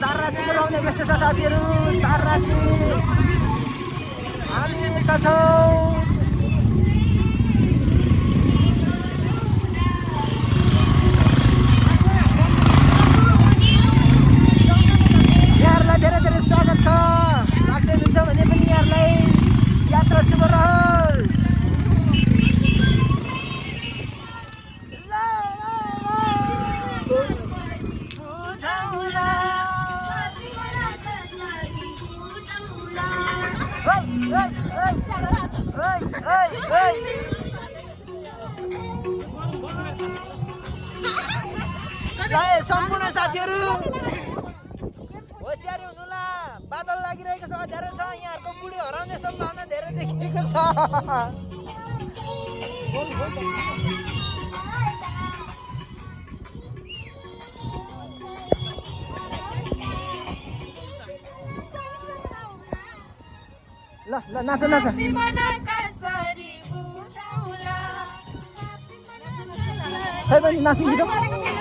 ताराती बोलाउने जस्तो छ साथीहरू ताराती हामी यता छौँ यहाँहरूलाई धेरै धेरै स्वागत छ लाग्दै हुन्छ भने पनि यहाँहरूलाई यात्रा शुभ रहोस् सम्पूर्ण साथीहरू होसियारी हुनुला बादल लागिरहेको छ अँध्यारो छ यहाँहरूको बुढी हराउने सम्भावना धेरै देखिएको छ ल ल नाच नाच खै पनि नाच्नु